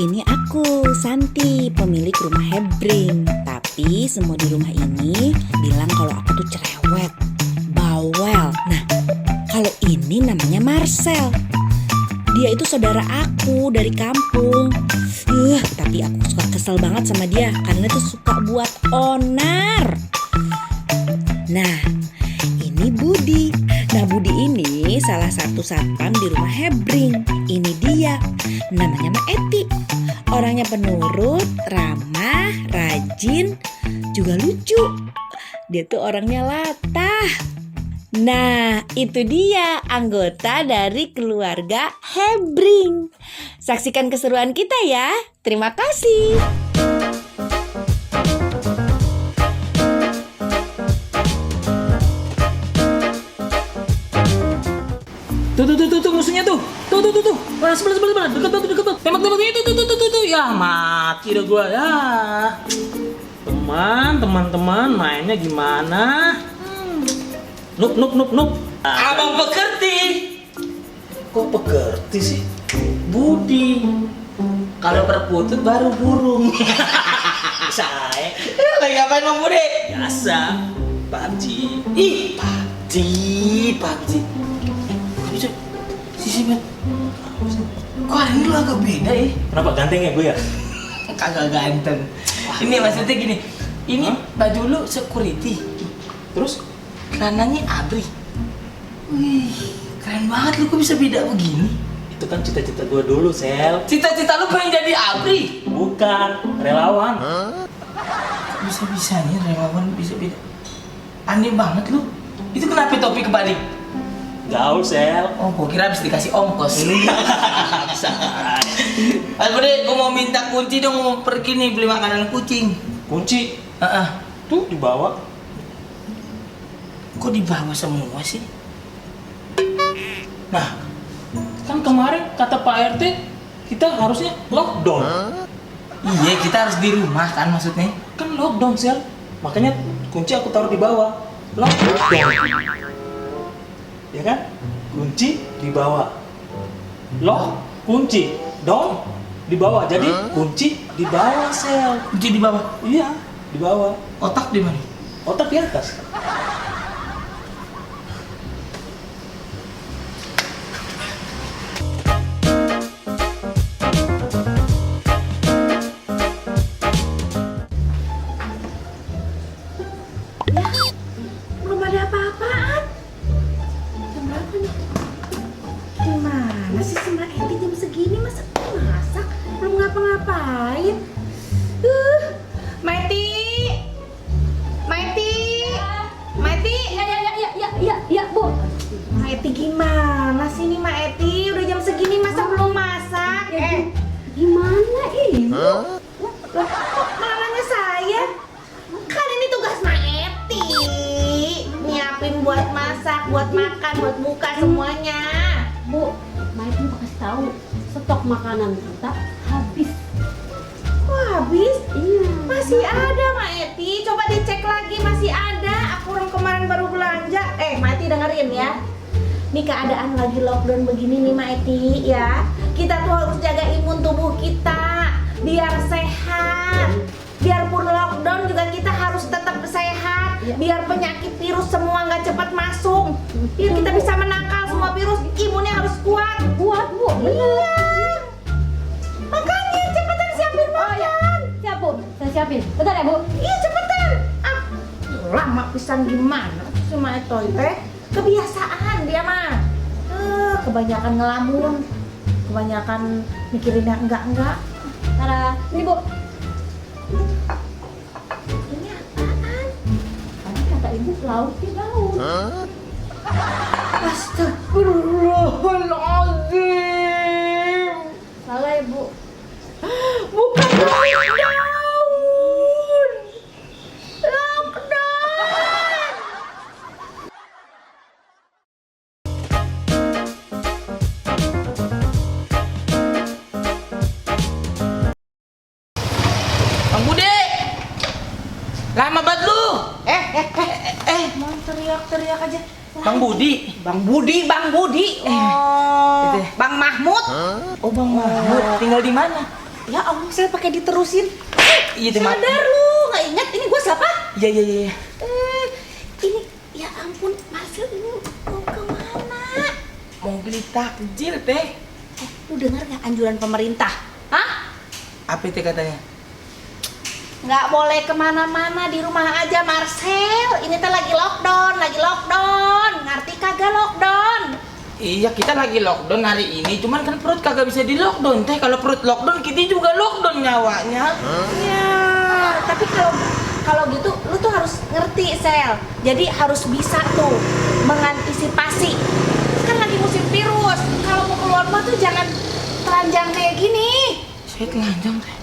Ini aku, Santi, pemilik rumah Hebring. Tapi semua di rumah ini bilang kalau aku tuh cerewet, bawel. Nah, kalau ini namanya Marcel. Dia itu saudara aku dari kampung. Tapi aku suka kesel banget sama dia karena tuh suka buat onar. Nah, ini Budi. Nah, Budi ini salah satu satpam di rumah Hebring. Ini dia, namanya Mbak Eti. Orangnya penurut, ramah, rajin, juga lucu. Dia tuh orangnya latah. Nah, itu dia anggota dari keluarga Hebring. Saksikan keseruan kita ya. Terima kasih. Tuh musuhnya tuh. Tuh. Sebelah. Deket. Tembak itu. Ya mati dah gua ya. Teman, mainnya gimana? Nup. Abang pekerti. Kok pekerti sih? Budi. Kalau perkutut baru burung. Saya Lagi ngapain Bang Budi? biasa. PUBG. Ih, PUBG. Bisa sisi men. Kok hari ini lu agak beda ya? Kenapa ganteng ya gue ya? Kagak ganteng. Ini maksudnya gini. Ini baju lu security. Terus Celananya abri. Wih, keren banget lu kok bisa beda begini. itu kan cita-cita gue dulu, Sel. Cita-cita lu pengen jadi abri. Bukan relawan. Bisa-bisanya relawan bisa beda. Aneh banget lu. Itu kenapa topi kebalik? Gaul, Sel. Oh, gua kira habis dikasih ongkos. Bisa. Mas Budi, gua mau minta kunci dong, mau pergi nih beli makanan kucing. Kunci Heeh. tuh dibawa. Kok dibawa semua sih? Nah, kan kemarin kata Pak RT kita harusnya lockdown. Iya, kita harus di rumah kan maksudnya. Kan lockdown, Sel. Makanya kunci aku taruh di bawah. Lockdown. Ya kan? Kunci di bawah. Lock, kunci. Down di bawah. Jadi kunci di bawah, Sel. Kunci di bawah. Iya, di bawah. Otak di mana? Otak di atas. Belum ada apa-apaan. Jam berapa nih? Gimana sih si Mbak Eti jam segini masa masak? Belum ngapa-ngapain. Mbak Eti. Ya, Bu. Mbak Eti gimana sih nih Mbak Eti? Udah jam segini masa belum masak? Gimana Ibu? Lah, kok malah nanya saya? Kan ini tugas Mbak Eti. Nyiapin buat masak, buat makan, buat buka semuanya. Bu, Mike mau kasih tahu stok makanan kita habis. Kok habis? Iya. Masih ada Mbak Eti. Coba dicek lagi masih ada. Aku orang kemarin baru belanja. Mbak Eti dengerin ya. Ini keadaan lagi lockdown begini nih Mbak Eti ya. Kita tuh harus jaga imun tubuh kita biar sehat. Biarpun lockdown juga kita harus tetap sehat. Biar penyakit virus semua nggak cepat masuk. Biar kita bisa menangkal semua virus, imunnya harus kuat. Buat Bu, Iya. Makanya cepetan siapin makan. siap Bu, saya siapin. Bentar ya Bu. Iya cepetan. Lama pisan gimana sih Mbak Etoy teh? Kebiasaan dia mah. Kebanyakan ngelamun, kebanyakan mikirin yang enggak. Tada, ini Bu. Ini apaan? Tadi kata Ibu lauk di laut. Astagfirullahaladzim. Salah ya Bu. Bukan lockdown. Lockdown. Bang Budi, Lama banget lu. Mau teriak-teriak aja. Bang Budi. Bang Budi. Oh, Itu. Bang Mahmud. Oh, Bang Mahmud. Tinggal di mana? Ya Allah, saya pakai diterusin. Iya, Mak. Sadar lu, nggak ingat ini gue siapa? Iya. Ini, ya ampun, Marcel ini mau kemana? Mau beli takjil, Teh. Lu dengar nggak anjuran pemerintah? Hah? Apa itu katanya? Nggak boleh kemana-mana, di rumah aja, Marcel. Ini teh lagi lockdown. Ngerti kagak lockdown? Iya, kita lagi lockdown hari ini. Cuman kan perut kagak bisa di lockdown, Teh. Kalau perut lockdown, kita juga lockdown nyawanya. Ya, tapi kalau gitu, lu tuh harus ngerti, Sel. Jadi harus bisa tuh mengantisipasi. Kan lagi musim virus. Kalau mau keluar rumah tuh jangan telanjang kayak gini. Saya telanjang, Teh.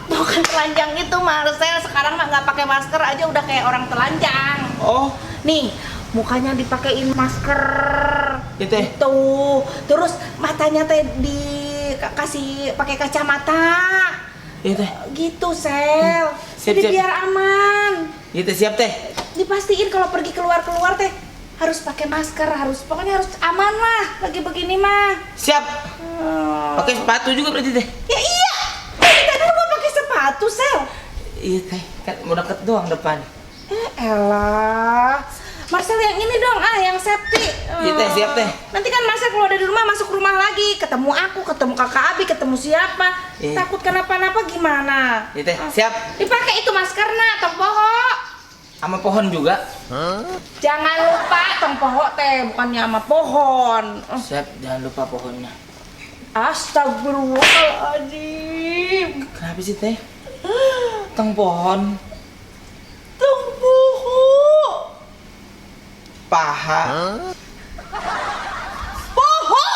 Bukan telanjang itu, Marcel. Sekarang mah nggak pakai masker aja udah kayak orang telanjang. Oh, Nih, mukanya dipakein masker. ya, Teh. Itu. Terus matanya teh dikasih pakai kacamata. Ya, Teh. Gitu, Sel. Siap, Jadi siap. biar aman. Ya, Teh, siap, Teh. Dipastiin kalau pergi keluar teh harus pakai masker, pokoknya harus aman lah lagi begini mah. Siap. Pakai sepatu juga berarti, Teh. Ya iya. Kita dulu mau pakai sepatu, Sel. Iya, Teh. Kan mau deket doang depan. Elah. Marcel yang ini dong, yang safety. Iya, Teh, siap, Teh. Nanti kan Marcel keluar dari rumah, masuk rumah lagi, ketemu aku, ketemu kakak Abi, ketemu siapa. Iya. Takut kenapa-napa gimana? Iya, Teh. Siap. Dipakai itu maskernya, tong poho. Sama pohon juga. Jangan lupa tong poho teh, bukannya sama pohon. Siap, jangan lupa pohonnya. Astagfirullahaladzim. Kenapa sih, Teh? Teng pohon. Tong poho. Paha. Poho.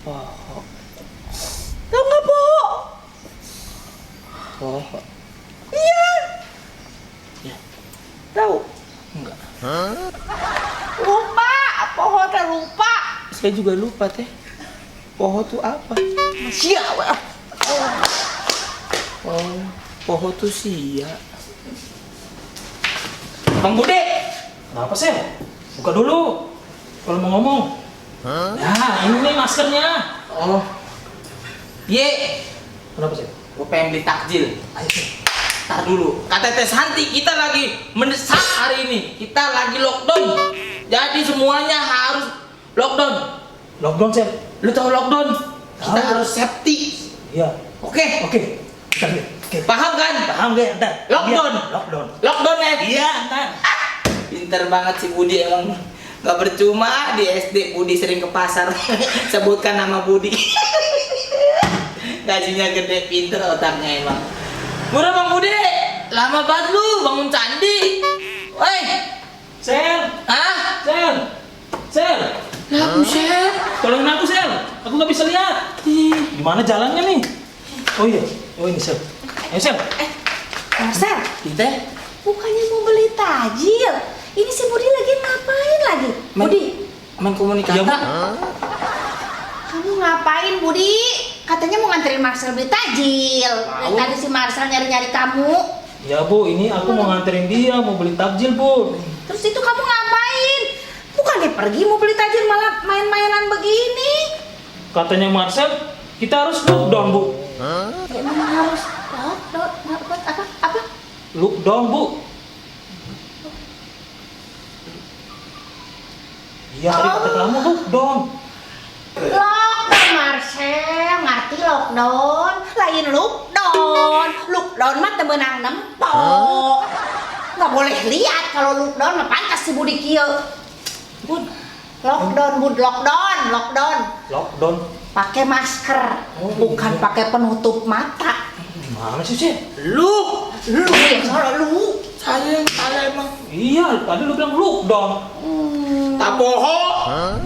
Poho. Tau nggak poho? Poho. Iya. Ya. Tahu? Enggak. Lupa. Poho teh lupa. Saya juga lupa, Teh. Poho tuh apa? Siapa? Oh, poho tuh sia. Bang Bude. Kenapa sih? Buka dulu. Kalau mau ngomong. Nah, ini nih maskernya. Oh. Ye. Kenapa sih? Gue pengen beli takjil. Ayo sih. Ntar dulu. Kata Teh Santi, kita lagi mendesak hari ini. Kita lagi lockdown. Jadi semuanya harus lockdown. Lockdown sih. Lu tahu lockdown? Kita Tahu. harus safety. Iya. Oke. Oke. Bentar, Ge. Oke. Paham kan? Paham gak? Ntar. Lockdown. Iya, lockdown. Lockdown ya? Iya, ntar. Pinter banget si Budi emang. Gak percuma di SD Budi sering ke pasar. Sebutkan nama Budi. Gajinya gede, pinter otaknya emang. Murah Bang Budi. Lama banget lu bangun candi. Woi. Sel. Hah? Sel. Lah buset. Tolongin aku, Sel. Aku nggak bisa lihat. Gimana jalannya nih? Oh iya. Oh ini, Sel. Ayo, Sel. Marcel, Kita bukannya mau beli tajil? Ini si Budi lagi ngapain lagi? Budi, main komunikasi. Iya, Bu. kamu ngapain Budi? Katanya mau nganterin Marcel beli tajil. Dari Mau. tadi si Marcel nyari-nyari kamu. Ya, Bu, ini aku mau nganterin dia, mau beli takjil, Bu. Terus itu kamu ngapain? Bukannya pergi mau beli tajil malah main-mainan begini. Katanya Marcel, kita harus lockdown, Bu. Ya memang harus apa? Lockdown, Bu. Iya, tadi kata kamu lockdown. Lockdown Marcel, ngerti lockdown? Lain lockdown. Lockdown mah temenang nempok. Nggak boleh lihat kalau lockdown mah pantas si Budi kieu. Bud, lockdown, Lockdown. pakai masker, Oh, bukan iya. pakai penutup mata. Gimana sih, Sel? Lu Yang salah lu. saya yang salah emang. Iya, tadi lu bilang lockdown. Tak bohong.